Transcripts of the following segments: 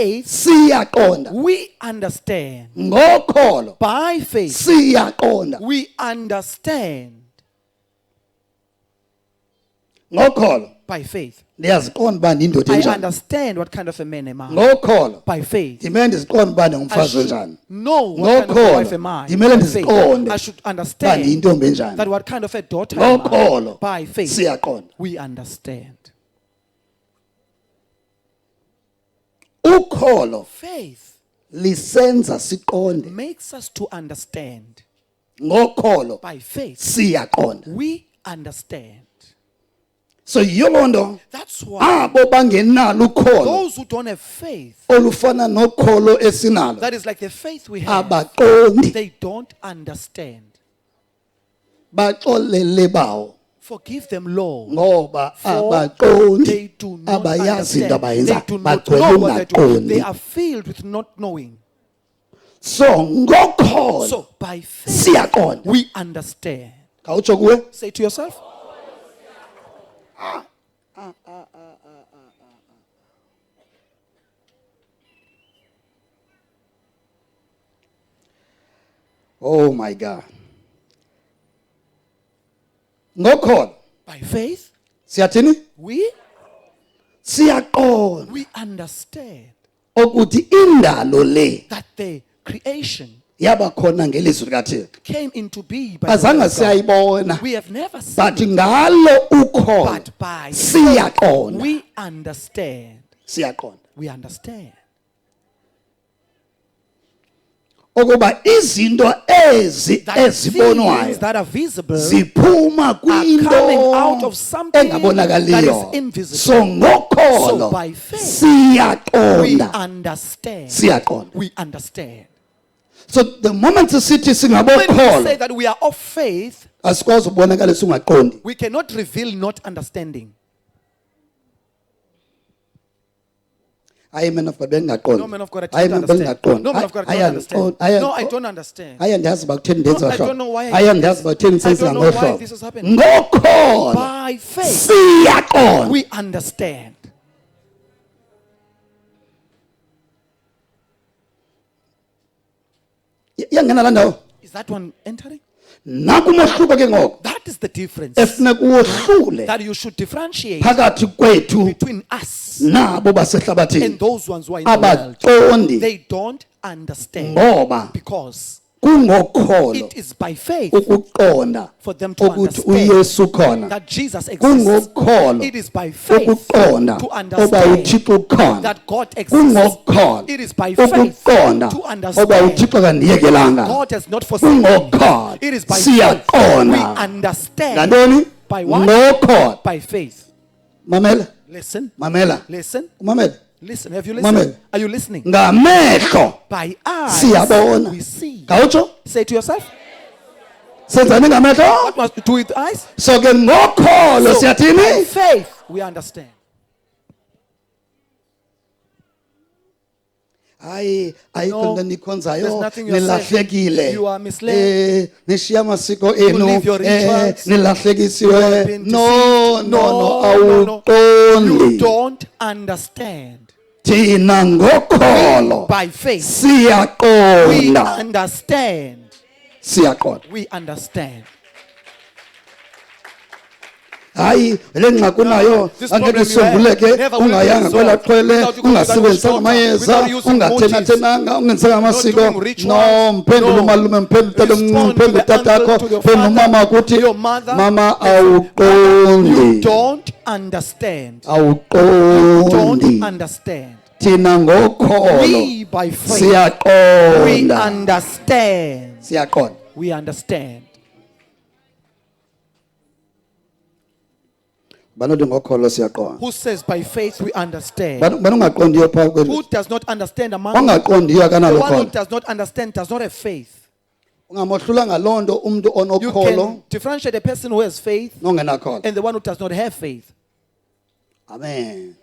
faith, siyaqonda. we understand. Ngokholo By faith, siyaqonda. we understand. Ngokholo By faith, ndiyaziqonda uba ndindoda I enjani. understand what kind of a man am I. Ngokholo By faith, ndimele ndiziqonda uba I ndingumfazi should onjani. know what kind of a wife am I. Ndimele By faith, ndiziqonde I should uba understand ndiyintombi enjani. that what kind of a daughter am I. Ngokholo By faith, siyaqonda. we understand. Ukholo Faith lisenza siqonde. makes us to understand. Ngokholo By faith, siyaqonda. we understand. So yilonto That's why abo bangenalo ukholo those who don't have faith, olufana nokholo esinalo that is like the faith we have, abaqondi, they don't understand. baxolele bawo Forgive them, Lord. ngoba For abaqondi, they do not abayazi into understand. They abayenza, do not bagcwele know what they do. ungaqondi. They are filled with not knowing. So ngokholo So by faith, siyaqonda. we understand. Khawutsho kuwe Say to yourself, oh my God. Ngokholo by faith, siyathini? we Siyaqonda understand ukuthi indalo le that the creation yaba khona ngelizwi likaThixo. came into being by the word Azange of God. siyayibona. We have never seen But it, ngalo ukholo but by faith, siyaqonda. we understand. Siyaqonda We understand ukuba izinto ezi that things ezibonwayo that are visible ziphuma are coming out kwinto of something that engabonakaliyo. is invisible. So ngokholo So by faith, we siyaqonda. understand. Siyaqonda. We understand. So the moment sithi When we say singabokholo that we are of faith, asikwazi ukubonakalisa ungaqondi. we cannot reveal not understanding. Hayi man of God bengaqondi. No, man of God, I Hayi don't man understand. bengaqondi. No, man of God, I don't understand. No, I don't understand. Hayi andiyazi uba kutheni ndenza I don't know why I hayi did andiyazi this. uba kutheni I senza don't know why ngohlobo. this has happened. Ngokholo By faith, siyaqonda. we understand. Iyangena la ndawo. Is that one entering? Naku umahluko ke ngoko. That is the difference. Efuneka uwohlule That you should differentiate phakathi kwethu between us nabo basehlabathini. and those ones who are in the world. Abaqondi They don't understand ngoba because kungokholo it is by faith ukuqonda for them to ukuthi understand uYesu khona. that Jesus exists. Kungokholo It is by faith ukuqonda to oba understand uThixo ukhona. that God exists. Kungokholo It is by faith ukuqonda to oba understand uThixo kandiyekelanga. God has not forsaken me. Kungokholo It is by faith we siyaqonda. understand. Ngantoni? By what? Ngokholo. By faith. Mamela, Listen. mamela. Listen. Mamela. Listen. Have you listened? Mamela. Are you listening? Ngamehlo By eyes siyabona. we see. Gawutsho? Say to yourself, Senzani ngamehlo? what must we do with eyes? So ke ngokholo So, by siyathini? faith we understand. Hayi ayikho No, into nikhonzayo there's nothing you're nilahlekile. You are misled. Nishiya amasiko enu. leave your rituals. You have Nilahlekisiwe. been No, deceived. no, You awuqondi. don't understand. Thina ngokholo By faith we siyaqonda. understand. Siyaqonda. We understand. Hayi le ngxaki unayo This angeke problem you isombuleke have, never will be ungayanga resolved kwela xhwele without you going to that ungasebenzisanga witch amayeza doctor, without using ungathenathenanga ungenzanga amasiko doing rituals. no mphendule No. umalume mphendule Respond to mphendule the tatakho uncle, to your mphendule father, umama ukuthi your mother. mama You awuqondi don't understand. awuqondi Don't understand. thina ngokholo We by faith we siyaqonda understand. siyaqonda We understand. banothi ngokholo siyaqonda Who says by faith we understand? banungaqondiyo phaa kwethu Who does not understand among us? ongaqondiyo The akanalo one who kholo does not understand does not have faith. ungamohlula ngaloo nto umntu You onokholo can differentiate a person who has faith nongenakholo and the one who does not have faith. amen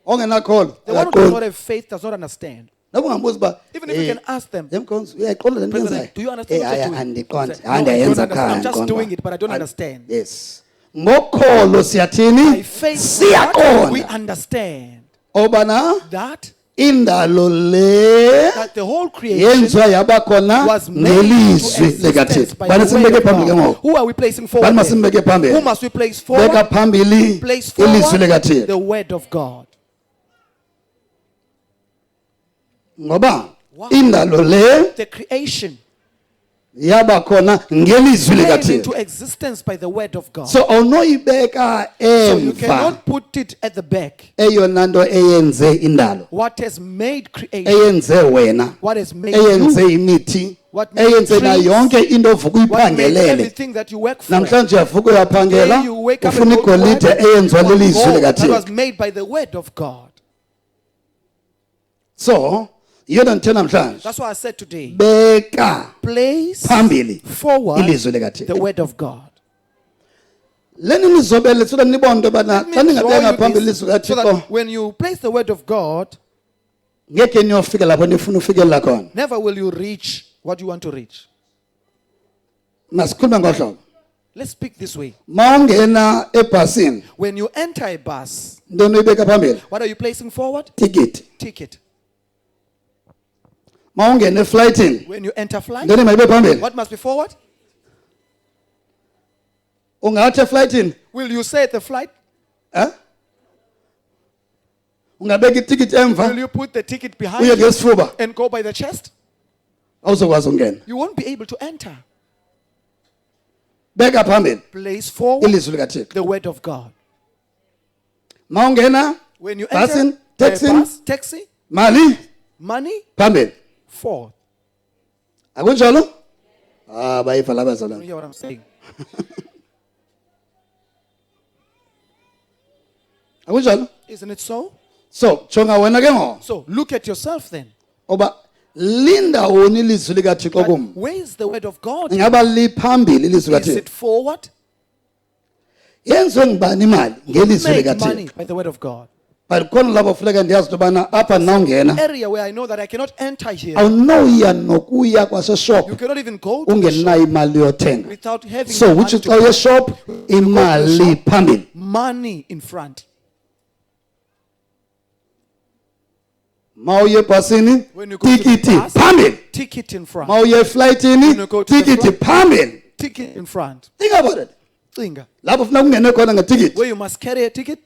ongenakholo The one who does not akaqondi have faith does not understand. nokungambuza uba Even if you can ask them, yemkhonzo uyayiqonda le nto Brother, yenzayo do you understand what hayi you're doing? andiqondi Say, "No, hayi I don't ndiyayenza understand. I'm khaya just ndiqonda doing uba- it, but I don't understand." yes ngokholo By siyathini faith we siyaqonda understand obana that indalo le that the whole creation yenziwa yaba khona was made into ngelizwi existence likaThixo. by Bani the word simbeke of phambili ke God. ngoku. Who are we placing Bani forward? Then? masimbeke phambili. Who must we place Beka forward? phambili Place ilizwi forward likaThixo. the word of God. Ngoba Wow. indalo le The creation yaba khona ngelizwi came likaThixo. into existence by the word of God. So awunoyibeka So you emva cannot put it at the back. eyona nto eyenze indalo, What has made creation, eyenze wena, what has made eyenze you, imithi, what made eyenze na trees, yonke into ovuka what made uyiphangelele. everything that you work for. Namhlanje uyavuka uyaphangela, Today you wake up ufuna and go to work, igolide eyenziwa you want lilizwi gold that likaThixo. was made by the word of God. So yona ndithe namhlanje That's why I said today, beka place phambili forward ilizwi the likaThixo. word of God. Leni nizobele soda nibone into yobana Let xa me show ningabeka you phambili this, ilizwi so likaThixo that when you place the word of God, ngeke niyofika lapho nifuna ufikelela khona. never will you reach what you want to reach. Masikhulume ngohlobo. Let's speak this way. Mawungena ebhasini When you enter a bus, ntoni uyibeka phambili? what are you placing forward? Ticket. Ticket. Mawungena eflightini When you enter flight, ntoni mayibe phambili? what must be forward? Ungathi eflightini Will you say at the flight? ungabeka itikiti Will emva you put the ticket behind uye you ngesifuba and go by the chest? awuzokwazi ungena. You won't be able to enter. Beka phambili Place forward ilizwi likaThixo. the word of God. Mawungena When you Busing, enter taxing. a bus, taxi, mali money, phambili. forward. Akunjalo? Bayiva laba You zalana. hear what I'm saying? Akunjalo? Isn't it so? So jonga wena ke ngo So look at yourself then. oba linda woni ilizwi likaThixo But kum. where is the word of God? Ingaba liphambili ilizwi Is it likaThixo. forward? Yenziwe ngibani imali ngelizwi Make likaThixo. money by the word of God. But khona lapho funeka ndiyazi into yobana apha nawungena Area where I know that I cannot enter here. awunoya nokuya kwaseshop You cannot even go to the ungenayo shop imali yothenga. without having So the which money xa uye shop imali phambili. money in front. Mawuye ebhasini When you go to the tikiti bus, phambili. ticket in front. Mawuye eflightini When you go to the tikiti phambili. Ticket in front. Think about it. Cinga. Lapho funeka ungene khona ngetikiti. Where you must carry a ticket.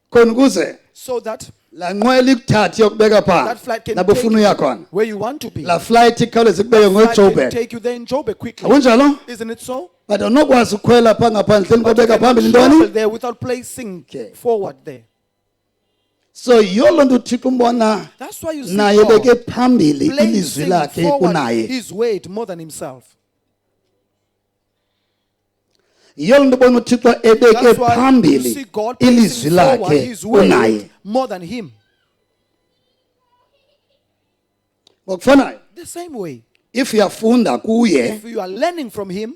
Khona ukuze So that la nqwela ikuthathe yokubeka that phansi flight can lapho take ufuna you uya khona. where you want to be. La flight ikhawuleze kubeke Flight can ngoJoburg. take you there in Joburg quickly. Akunjalo? Isn't it so? But awunokwazi ukukhwela pha ngaphandle But you ngobeka cannot phambili travel ntoni? there without placing Okay. forward there. So yolo nto uThixo umbona That's why you see naye beke God phambili ilizwi placing lakhe forward kunaye. his weight more than himself. Yolo nto ubona uThixo ebeke That's why you phambili see God ilizwi placing forward lakhe his weight kunaye. more than him. Ngokufanayo, The same way, if uyafunda kuye if you are learning from him,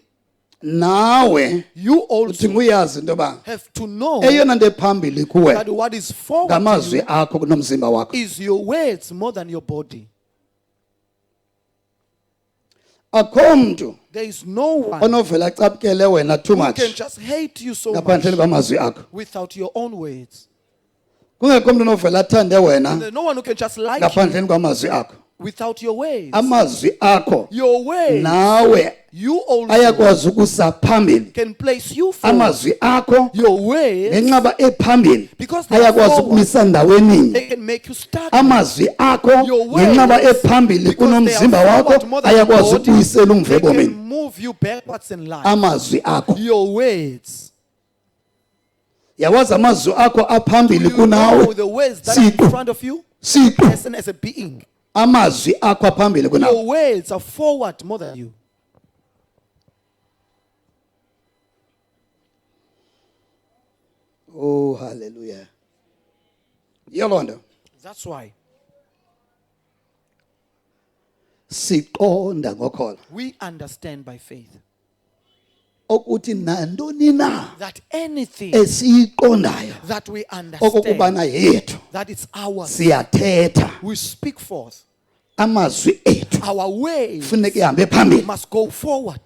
nawe you also udinga uyazi into yoba have to know eyona nto ephambili kuwe that what is forward to ngamazwi you akho kunomzimba wakho. is your words more than your body. Akho mntu There is no one onovela acapukele wena too who much can just hate you so ngaphandleni much kwamazwi akho. without your own words. Kungekho mntu onovela athande wena There's no one who can just like you ngaphandleni kwamazwi akho. without your words. Amazwi akho Your words, nawe you also ayakwazi ukusa phambili. can place you forward. Amazwi akho Your words, ngenxaba ephambili because they are ayakwazi forward, ukumisa ndaweninye. they can make you stagnant. Amazwi akho Your words, ngenxaba ephambili because kunomzimba they are wakho forward more than your ayakwazi body, ukuyisela umva they can ebomini. move you backwards in life. Amazwi akho Your words. yawazi amazwi akho aphambili You know kunawe. the words that are in Siqu. front of you Siqu as a being. amazwi akho aphambili kunawe. Your words are forward more than you. Oh hallelujah. Yolonda That's why siqonda ngokholwa we understand by faith ukuthi nantoni na that anything esiyiqondayo that we understand, okokubana yethu that it's ours, siyathetha we speak forth. amazwi ethu Our ways funeka ihambe phambili. must go forward.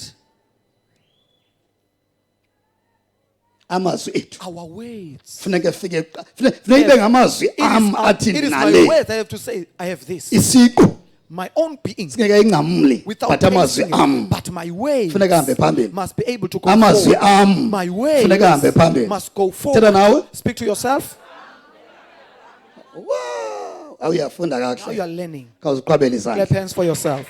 amazwi ethu Our words. funeka fike funeka ibe ngamazwi am athi It is my nale words. I have to say, I have this. isiqu My own being. singeke ingamli Without but amazwi placing am it. But my words funeka hambe phambili must be able to go amazwi forward. am My words funeka hambe phambili must go thetha forward. nawe Speak to yourself. wow awuyafunda How you kahle are learning. khawuziqhwabele izandla Clap hands for yourself.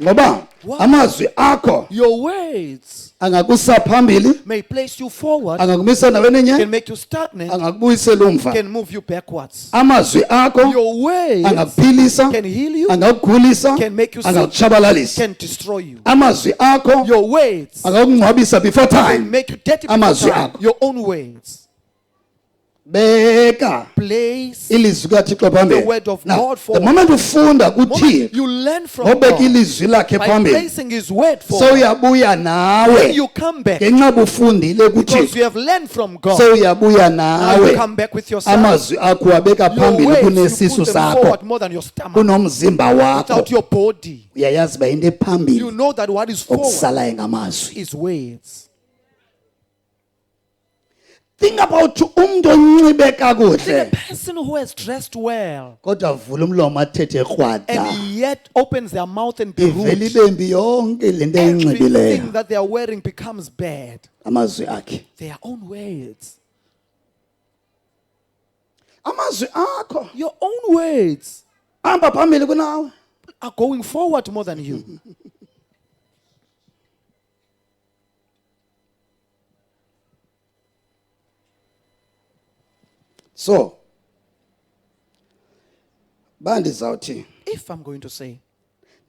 ngoba Wow. amazwi akho Your words angakusa phambili may place you forward, angakumisa endaweni enye can make you stagnant, angakubuyisela umva can move you backwards. amazwi akho Your words angakuphilisa can heal you, angakukhulisa can make you sick, angakutshabalalisa can destroy you. amazwi akho Your words angakungcwabisa before can time make you dirty before Amazwi time. akho. Your own words. beka Place ilizwi kaThixo the phambili word of Now, God the forward. moment ufunda Moment kuthixo you learn from ngobeka God ilizwi lakhe by phambili placing His word so forward. uyabuya When nawe you come back, ngenxa bufundile because kuthixo you have learned from God, so uyabuya now you nawe come back with yourself. amazwi akho wabeka Your phambili words, you kunesisu put them sakho forward more than your stomach. kunomzimba wakho Without your body, uyayazi uba into you ephambili know that what is forward okusalayo ngamazwi is words. think about umuntu onxibe Think a kakuhle person who has dressed well kodwa vula umlomo athethe krwada and yet opens their mouth and be ivele rude. ibembi yonke lento Everything ayinxibileyo that they are wearing becomes bad. amazwi akhe Their own words. amazwi akho Your own words hamba phambili kunawe are going forward more than you. so bandizawuthi If I'm going to say,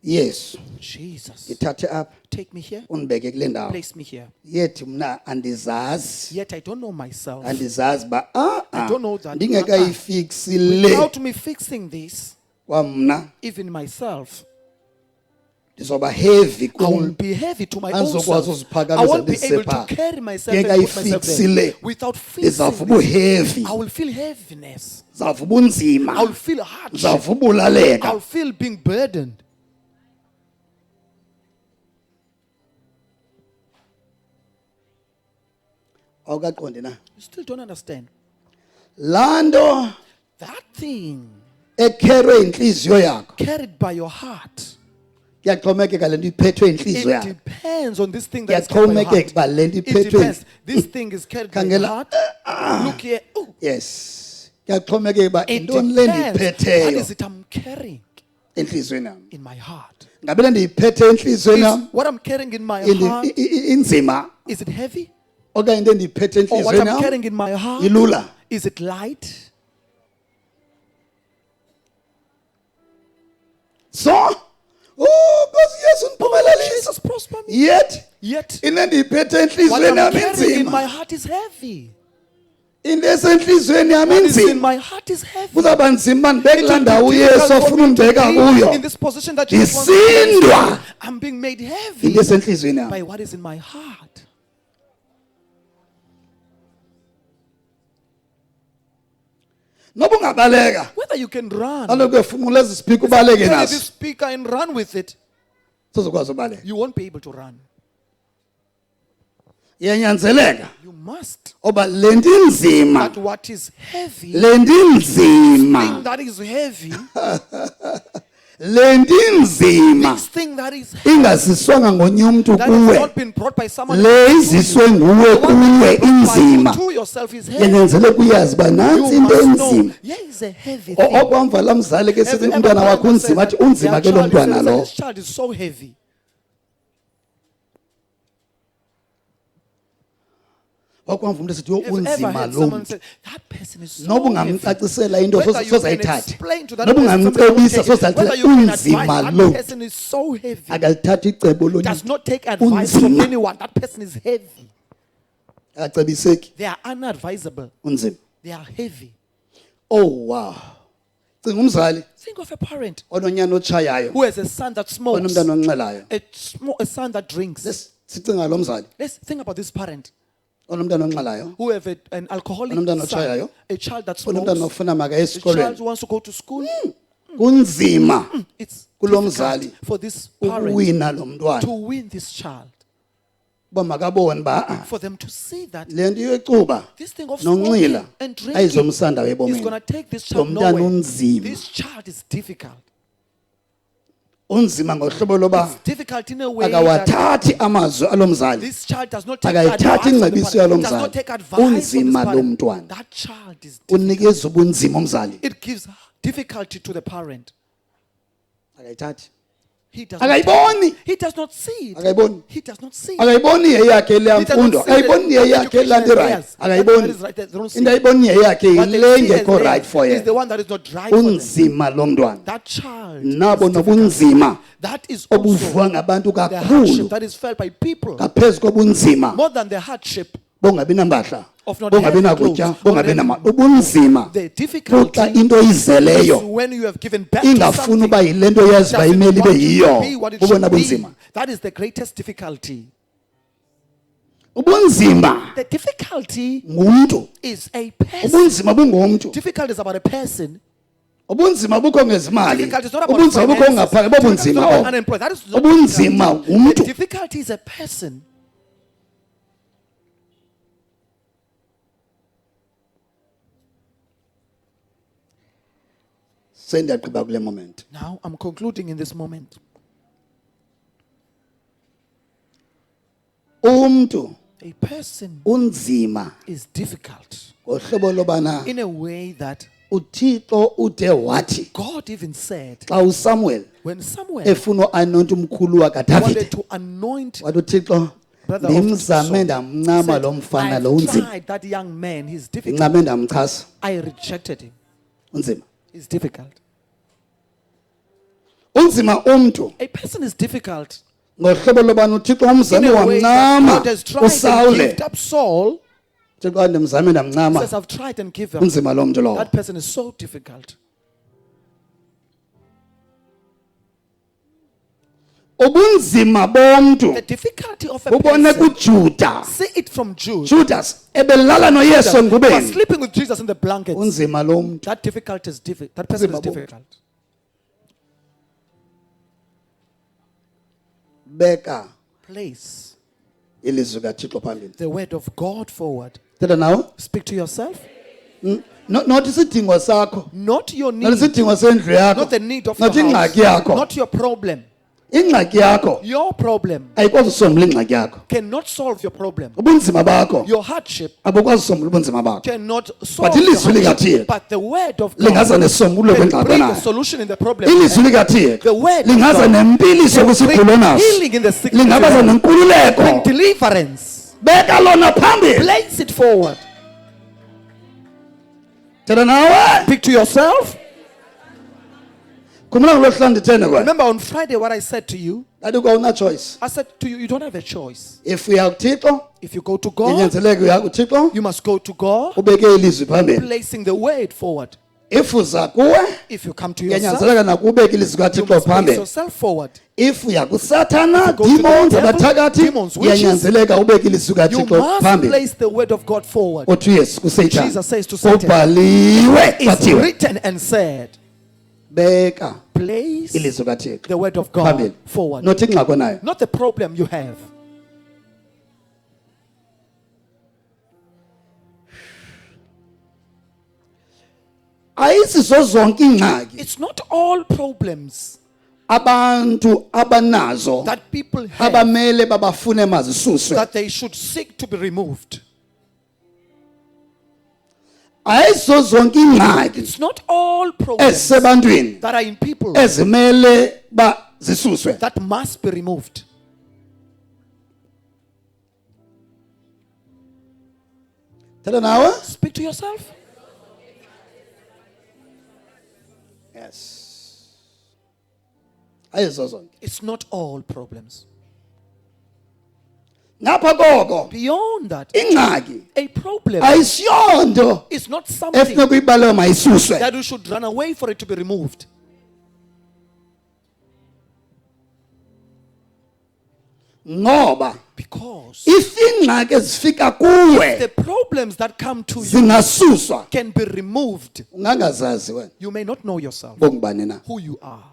yes Jesus, ithathe apha take me here, undibeke kule ndawo place me here. yethi mna andizazi Yet I don't know myself. andizazi uba I don't know that. ndingekayifiksi le Without me fixing this, kwamna even myself, ndizoba heavy I will kum be heavy to my own andizokwazi self. uziphakamisa I won't be able ndisepha to carry myself ngeke and put myself ayifiksi there. le Without fixing ndizawuva this, ubuheavy I will feel heaviness. ndizawuva ubunzima I will feel hardship. ndizawuva I ubulaleka will feel being burdened. awukaqondi na You still don't understand. laa nto That thing ekherwe yintliziyo yakho carried by your heart, kuyaxhomekeka le nto iphethwe yintliziyo it yakho depends on this thing that is carried by your kuyaxhomekeka heart. uba le nto It iphethwe depends. This thing is carried by your Khangela. heart. Look here. Ooh. yes kuyaxhomekeka uba It yintoni le depends. What ndiyiphetheyo is it I'm carrying entliziyweni yam in my heart? ngabe le ndiyiphethe entliziyweni Is yam what I'm carrying in my indi- heart, inzima is it heavy? okanye into endiyiphethe Or what entliziyweni I'm yam carrying in my heart, ilula is it light? so Nkosi Yesu ndiphumelelise Jesus prosper me. yet Yet into endiyiphethe what entliziyweni I'm yam carrying in my inzima heart is heavy. into esentliziyweni yam What is in inzima my heart is heavy. kuzawuba nzima uba ndibeke It kulaa will be ndawo difficult uyesu for ofuna me to undibeka be kuyo in this position that Jesus wants me to ndisindwa be. I'm being made heavy into esentliziyweni yam by what is in my heart. noba ungabaleka Whether you can run, kaloku efumula ezi spika ubaleke carry this nazo speaker and run with it, sozokwazi ubaleka you won't be able to run. iyanyanzeleka You must. oba le nto inzima That what is heavy, le nto inzima thing that is heavy, le nto inzima this thing that is heavy, ingaziswanga ngonye umntu that has kuwe not been brought by someone le else to you. iziswe nguwe The one that kuwe is brought by inzima you to yourself is heavy. yanyanzeleka uyazi uba nantsi You into must know, enzima here is a heavy thing. okwamva laa mzali ke sithi Every umntwana parent wakho that unzima says athi unzima their ke lo child mntwana says, lo this child is so heavy. wakwamva umntu esithi yo Have you ever unzima heard lo someone mntu say, that person is so noba heavy? ungamcacisela into Whether you can sozayithathe explain to that noba person something ungamcebisa that whether sozalithatha you can unzima advise, lo that person is so heavy. akalithatha icebo Does not take advice from unzima anyone. That person is heavy. akacebiseki They are unadvisable. unzima They are heavy. oh wow cinga umzali Think of a parent ononyana otshayayo who has a son that smokes, onomntana onxelayo a son that drinks. sicinga lo mzali Let's think about this parent onomntana onxelayo who have an alcoholic Onomntana son, otshayayo. a child that onomntana smokes, ofuna makaye a child esikolweni who wants to go to school. kunzima It's Kulo difficult mzali for this parent ukuwina lo mntwana to win this child. ba makabone ba For them to see that lento yocuba this thing of nonxila smoking and drinking ayizomsanda is going ebomini. to take this Lo child mntana nowhere. unzima. This child is difficult. Unzima ngohlobo loba It's difficult in a way that akawathathi amazwi alomzali. this child does not take Akayithathi advice from the ingcebiso parent, does yalomzali. not take advice from this Unzima lo parent. mntwana. That child is difficult. Unikeza ubunzima umzali. It gives difficulty to the parent. Akayithathi. He does not Akayiboni. he does not see it. Akayiboni. He does not see it. Akayiboni eyakhe le He does mfundo. not see the Akayiboni eyakhe la nto right. education Akayiboni. that is right. They don't see Into it. ayiboni eyakhe What they ile see as engekho there right for is the yena. one that is not right for them. Unzima lo mntwana. That child Nabo is difficult. nobunzima That is also obuvuka ngabantu the hardship kakhulu that is felt by people ngaphezu kobunzima more than the hardship bongabi nambahla of not bongabi having nakutya clothes, bongabi or nama ubunzima the difficulty kuxa into is izeleyo when you have given birth to ingafuni something uba yilento yazi doesn't bayimeli want it to beyiyo be what it ubona should be. bunzima That is the greatest difficulty. ubunzima The difficulty ngumntu is a person. ubunzima bungumntu Difficult is about a person. ubunzima bukho ngezimali Difficult is not about ubunzima bukho finances. ngaphakathi Difficult is bobunzima not about obo unemployed. That is not ubunzima difficulty. The ngumntu difficulty is a person. sendiyagqiba kule moment Now I'm concluding in this moment. umntu A person unzima is difficult ngohlobo lobana in a way that uthixo ude wathi God even said xa uSamuel when Samuel efuna uanoint umkhulu wanted wakaDavide to anoint wathi uthixo brother of ndimzame Saul, ndamncama said, lo mfana lo I've unzima tried that young man. He's difficult. ndingcame ndamchasa I rejected him. unzima He's difficult. unzima umntu A person is difficult ngohlobo lobana uthixo in umzame a way that wamncama God has tried and uSawule given up Saul. uthixo ndimzame He ndamncama says, I've tried and given up. unzima lo mntu lowo That person is so difficult. ubunzima bomntu The difficulty of a ubone person. kuJuda See it from Jude. Judas ebelala noYesu Was engubeni sleeping with Jesus in the blankets. unzima lo mntu That difficult is difficult. That person is Unzima bo- difficult. beka Place ilizwi kaThixo phambili the word of God forward. thetha nawe Speak to yourself. not isidingo sakho Not your not need. isidingo sendlu yakho Not the need of your not ingxaki house. yakho Not your problem. ingxaki yakho Your problem ayikwazi usombula ingxaki yakho cannot solve your problem. ubunzima bakho Your hardship abukwazi usombula ubunzima bakho cannot solve But your ilizwi hardship. likaThixo But the word of lingaza God nesombululo can kwengxaki bring a nayo solution in the problem. ilizwi The likaThixo word of lingaza God nempiliso can kwisigulo bring naso healing in the sickness. lingabaza Bring nenkululeko deliverance. beka lona phambili Place it forward. thetha nawe Speak to yourself. khumula ngolwesihlanu ndithene kwena Remember on Friday what I said to you? ndathi kwawuna choice I said to you, you don't have a choice. if uya kuthixo If you go to God, inyanzeleke uya kuthixo you must go to God, ubeke ilizwi phambili placing the word forward. if uza kuwe If you come to yourself, yanyanzeleka nakubeka ilizwi you kathixo must place phambili yourself forward. if uya kusathana If you go to the demons devil, abathakathi demons, witches, yanyanzeleka ubeke ilizwi You kathixo must phambili place the word of God forward. othi uyesu kuseyitani Jesus says to Satan, kubhaliwe It's kwathiwe written and said, beka place ilizwi kathixo the word of God phambili forward. nothi ingxako nayo Not the problem you have. ayisizo zonke iingxaki It's not all problems abantu abanazo that people have abamele babafune mazisuswe that they should seek to be removed. ayisizo zonke iingxaki It's not all problems ezisebantwini that are in people ezimele bazisuswe that must be removed. thetha nawe Speak to yourself. yes ayisizo zonke It's not all problems. ngapha koko Beyond that, ingxaki a problem ayisiyonto is not something efuneka uyibalewe mayisuswe that you should run away for it to be removed. ngoba Because if ingxaki ezifika kuwe the problems that come to you zingasuswa can be removed, ungangazazi wena you may not know yourself, bongubani na who you are.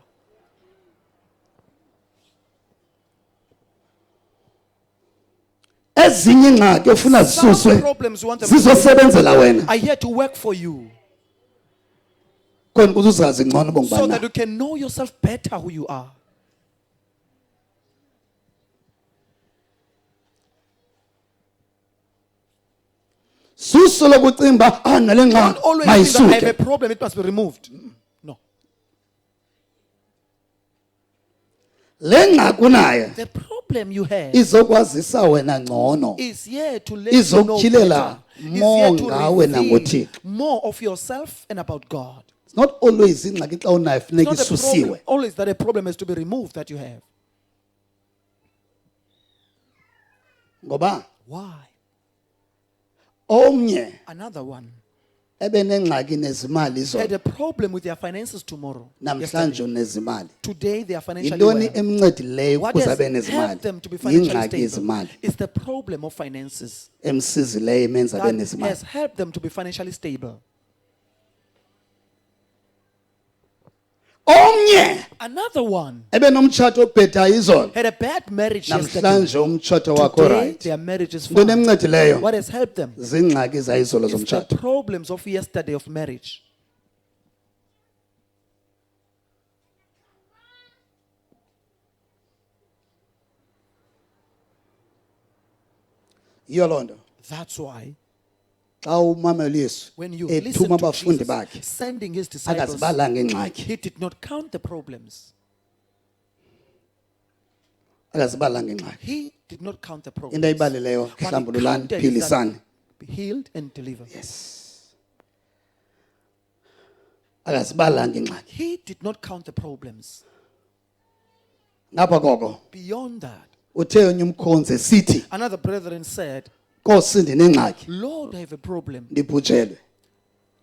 ezinye ingxaki ofuna Some zisuswe problems you want them to remove zizosebenzela wena are here to work for you, khona ukuze uzazi ngcono so that bongibana you can know yourself better who you are. suso lokucimba nale Don't ngxaki always think that I have a mayisuke problem, it must be removed. No. le ngxaki unayo The problem you have izokwazisa wena ngcono is here to let you know izokuthilela better. Is more here to ngawe reveal nangoThixo. more of yourself and about God. It's not always ingxaki xa unayo It's funeka not a problem isusiwe always that a problem has to be removed that you have. ngoba Why? omnye Another one ebenengxaki nezimali had izolo a problem with their finances tomorrow. namhlanje Yesterday. unezimali Today they are financially yintoni well. emncedileyo What ukuze has abe nezimali helped them to be financially yingxaki stable yezimali is the problem of finances emsizileyo emenza abe that nezimali has helped them to be financially stable. omnye Another one ebenomtshato obhedayo izolo had a bad marriage yesterday. namhlanje umtshato wakho Today right their marriage is ntoni fine. emncedileyo What has helped them ziingxaki zayizolo is the zomtshato problems of yesterday of marriage. yiyo loo nto That's why xa umamela uyesu when you ethuma listen to abafundi Jesus bakhe sending his disciples, akazibalanga ingxaki he did not count the problems. akazibalanga ingxaki He did not count the problems. into ayibaleleyo What he hlambululani counted is that philisani be healed and delivered. akazibalanga ingxaki He did not count the problems. ngapha koko Beyond that, uthe onye umkhonzi esithi another brethren said, Nkosi ndinengxaki Lord, I have a problem. ndibhujelwe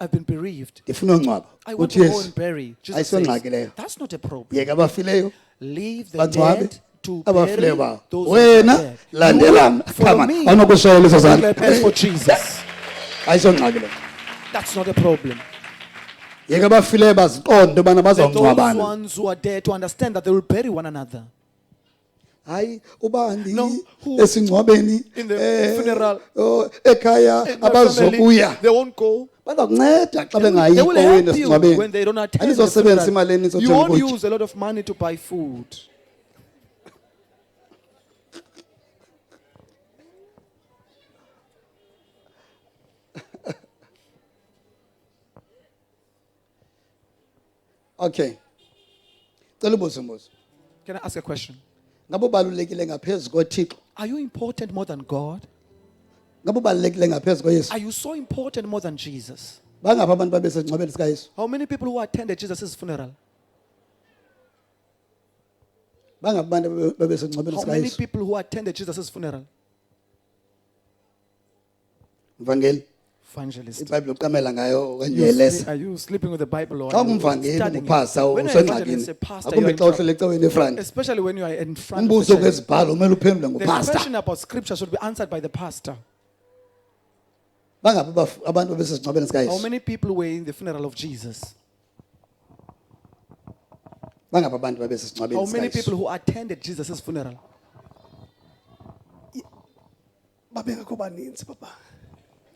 I've been bereaved. ndifuna ungcwaba I want uthi to go yesu and bury. Jesus ayisongxaki says, leyo that's not a problem. yeka abafileyo Leave the bangcwabe dead to bury abafileyo bawo those who are wena dead. landelana Follow qhama me. awunokushayela izo Clap hands for zandla Jesus. ayisongxaki leyo That's not a problem. yeka abafileyo baziqonde into yobana Let those bazawungcwabana ones who are dead to understand that they will bury one another. hayi ubandi No, who- esingcwabeni In the funeral. ekhaya In my family, abazokuya they won't go. bazakunceda xa They will bengayikho wena help you esingcwabeni when they don't attend the andizosebenzisa funeral. imali eninzi You othenga won't ukutya use a lot of money to buy food. okay cela ubuze umbuzo Can I ask a question? ngabe ubalulekile ngaphezu koThixo Are you important more than God? ngabe ubalulekile ngaphezu koYesu Are you so important more than Jesus? bangapha abantu babesengcwabeni sikaYesu How many people who attended Jesus' funeral? bangapha abantu babesengcwabeni How many sikaYesu people who attended Jesus' funeral? mvangeli Evangelist. iBhayibhile uqamela ngayo okanye uyayilesa Are you sleeping with the Bible or xa are you ungumvangeli studying it? ungupasta When you're an usengxakini evangelist, a pastor, you're akumbe in xa trouble. uhlele ecaweni efront Especially when you are in front of the umbuzo church. kwezibhalo umele uphendule The ngupasta question about scripture should be answered by the pastor. bangapha abantu babesengcwabeni How sikaYesu many people were in the funeral of Jesus? bangapha abantu babesengcwabeni How many people sikaYesu who attended Jesus' funeral? babengekho baninzi papa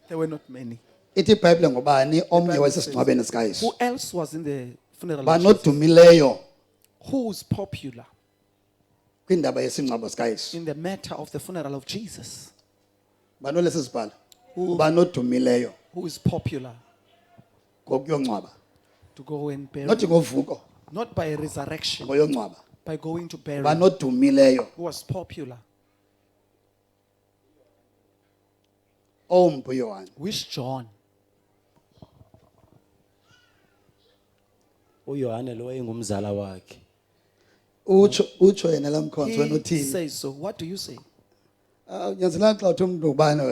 There were not many. ithi iBhayibhile ngobani omnye Bible wayesesingcwabeni sikaYesu Who else was in the funeral of Jesus? banodumileyo Who's popular kwindaba yesingcwabo sikaYesu in the matter of the funeral of Jesus? banolesi sibhalo banodumileyo Who is popular ngokuyongcwaba to go and bury? nothi ngovuko Not by resurrection, ngoyongcwaba by going to bury. banodumileyo Who was popular? ompu Yohane Which John? uYohane lo engumzala wakhe utsho yena lamkhonzo wena He uthini says so. What do you say? nyanzelanga xa uthi umntu ubani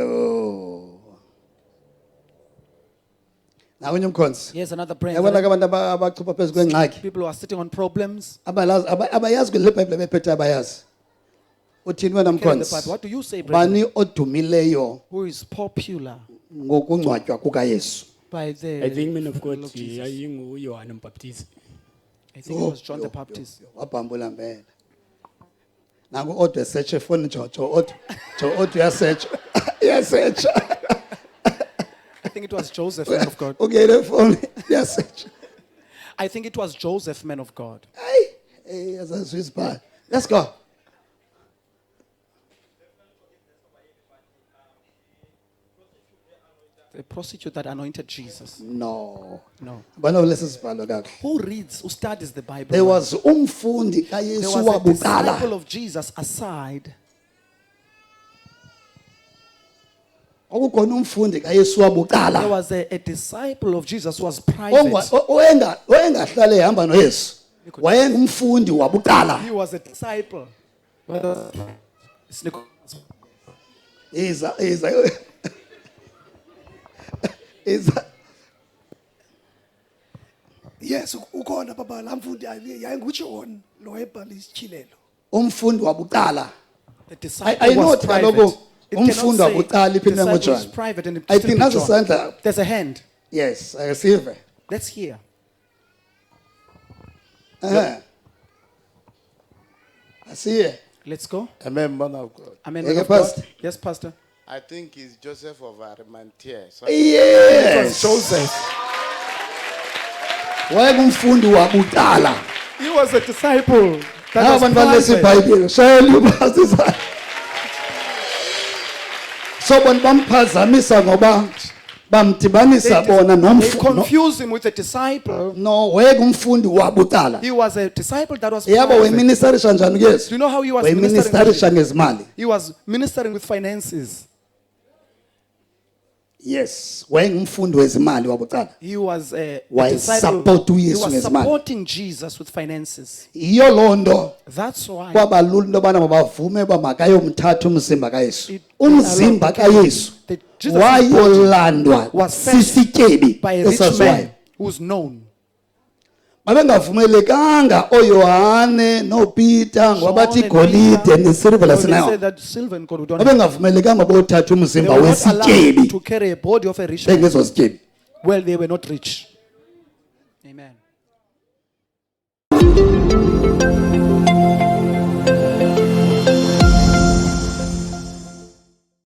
nakunye umkhonzi Here's another yabona ke brand. abantu abachupha phezu kwengxaki People who are sitting on problems. abayazi kweli bhayibhile bephethe abayazi uthini wena Look at the mkhonzi Bible. What do you say, brother? bani odumileyo Who is popular ngokungcwatywa kukaYesu by the? I think man of funeral God of Jesus? yayinguYohane uMbaptist I think it was John the Baptist. wabhambula mbele Nangu odwa search phone Jojo odwa yasearch. Yasearch. I think it was Joseph, man of God. Okay, the phone yasearch. I think it was Joseph, man of God. Hey, as a Swiss bar. Let's go. The prostitute that anointed Jesus. No. No. Bana lesi sibhalo kakhe. Who reads, who studies the Bible? There was umfundi There kaYesu was a disciple wabuqala. of Jesus aside. Okukhona umfundi kaYesu wabuqala. There was a disciple of Jesus who was private. Oyengahlale ehamba noYesu. Wayengumfundi wabuqala. He was a disciple. It's Nicodemus. Yes, ukhona baba lamfundi yayinguJohn lo wayebhala isichilelo. Umfundi wabuqala. The disciple I know was that private. kaloku It cannot umfundi say wabuqala iphinde disciple is ngoJohn. private and it I still think be that's a John. sandla. There's a hand. Yes, I receive it. Let's hear. I see it. Let's go. Amen, man of God. Amen. Okay, man of God. Pastor. Yes, Pastor. I think it's Joseph of Arimathea. So It Yes. was Joseph. Wayengumfundi wabuqala. He was a disciple. That was Abantu balesi private. iBhayibheli. Shayela ubasisa. So bona bamphazamisa ngoba bamdibanisa bona They nomfundi. confused him with a disciple. No, wayengumfundi wabuqala. He was a disciple that was Yabo private. weministerisha njani Do kuYesu? you know how he was ministering? Weministerisha ngezimali. He was ministering with finances. Yes, wayengumfundi wezimali wabuqala. He was a Why disciple. support He uYesu was ngezimali. supporting Jesus with finances. Iyo lonto That's why kwaba lula into yobana mabavume uba makayomthatha umzimba kaYesu. It- Umzimba kaYesu Jesus' wayolandwa was fetched sisityebi by a rich esaziwayo. man who's known. Mabengavumelekanga oYohane noPeter ngoba bathi John and igolide Peter, nesilver they said lasinayo. that silver and gold we don't have. Mabengavumelekanga bothatha They umzimba were not allowed wesityebi to carry a body of a rich man. bengezo sityebi. Well, they were not rich. Amen.